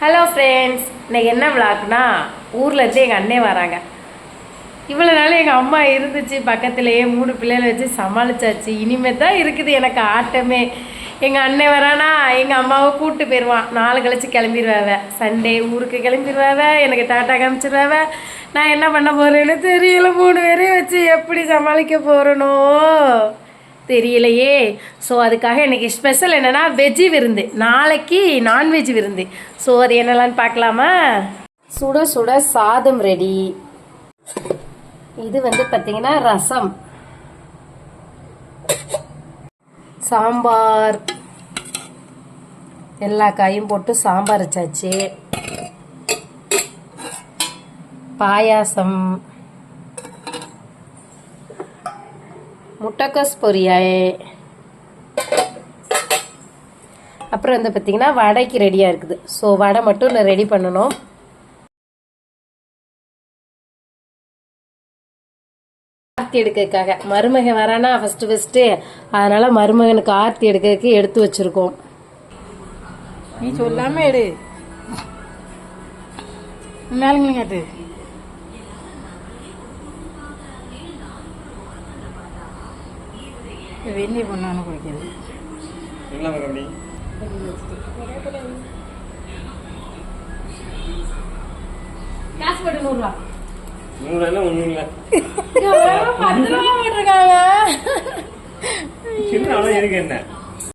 Hello friends, இன்னைக்கு என்ன விளாக்குனா ஊர்லேருந்து எங்கள் அண்ணே வராங்க. இவ்வளோ நாள் எங்கள் அம்மா இருந்துச்சு பக்கத்துலேயே 3 பிள்ளைகளை வச்சு சமாளிச்சாச்சு. இனிமேல் தான் இருக்குது எனக்கு ஆட்டமே. எங்கள் அண்ணன் வரானா எங்கள் அம்மாவை கூப்பிட்டு போயிடுவான். நாளை கழிச்சு கிளம்பிடுவாவ. சண்டே ஊருக்கு கிளம்பிடுவாவ. எனக்கு டாட்டா காமிச்சிடுவாவ. நான் என்ன பண்ண போகிறேன்னு தெரியல. 3 பேரையும் வச்சு எப்படி சமாளிக்க போகிறனோ தெரியலையே. ஸோ அதுக்காக இன்றைக்கி ஸ்பெஷல் என்னென்னா வெஜ்ஜு விருந்து, நாளைக்கு நான்வெஜ் விருந்து. ஸோ அது என்னெல்லான்னு பார்க்கலாமா? சுட சுட சாதம் ரெடி. இது பார்த்திங்கன்னா ரசம், சாம்பார், எல்லா காயும் போட்டு சாம்பார் வச்சாச்சு. பாயாசம், முட்டைக்கோஸ் பொரியல், அப்புறம் பார்த்திங்கன்னா வடைக்கு ரெடியாக இருக்குது. ஸோ வடை மட்டும் நான் ரெடி பண்ணணும். ஆர்த்தி எடுக்கிறதுக்காக மருமகன் வரானா ஃபஸ்ட்டு அதனால் மருமகனுக்கு ஆர்த்தி எடுக்கிறதுக்கு எடுத்து வச்சுருக்கோம். நீ சொல்லாமல் எடு மேலுங்கட்டு வெந்நீர் பொண்ணானு குடிக்கிறது. காசு போட்டு 100 ரூபா. 100 ஒன்றும் இல்லை. 10 ரூபா போட்டிருக்காங்க. சின்ன எதுக்கு என்ன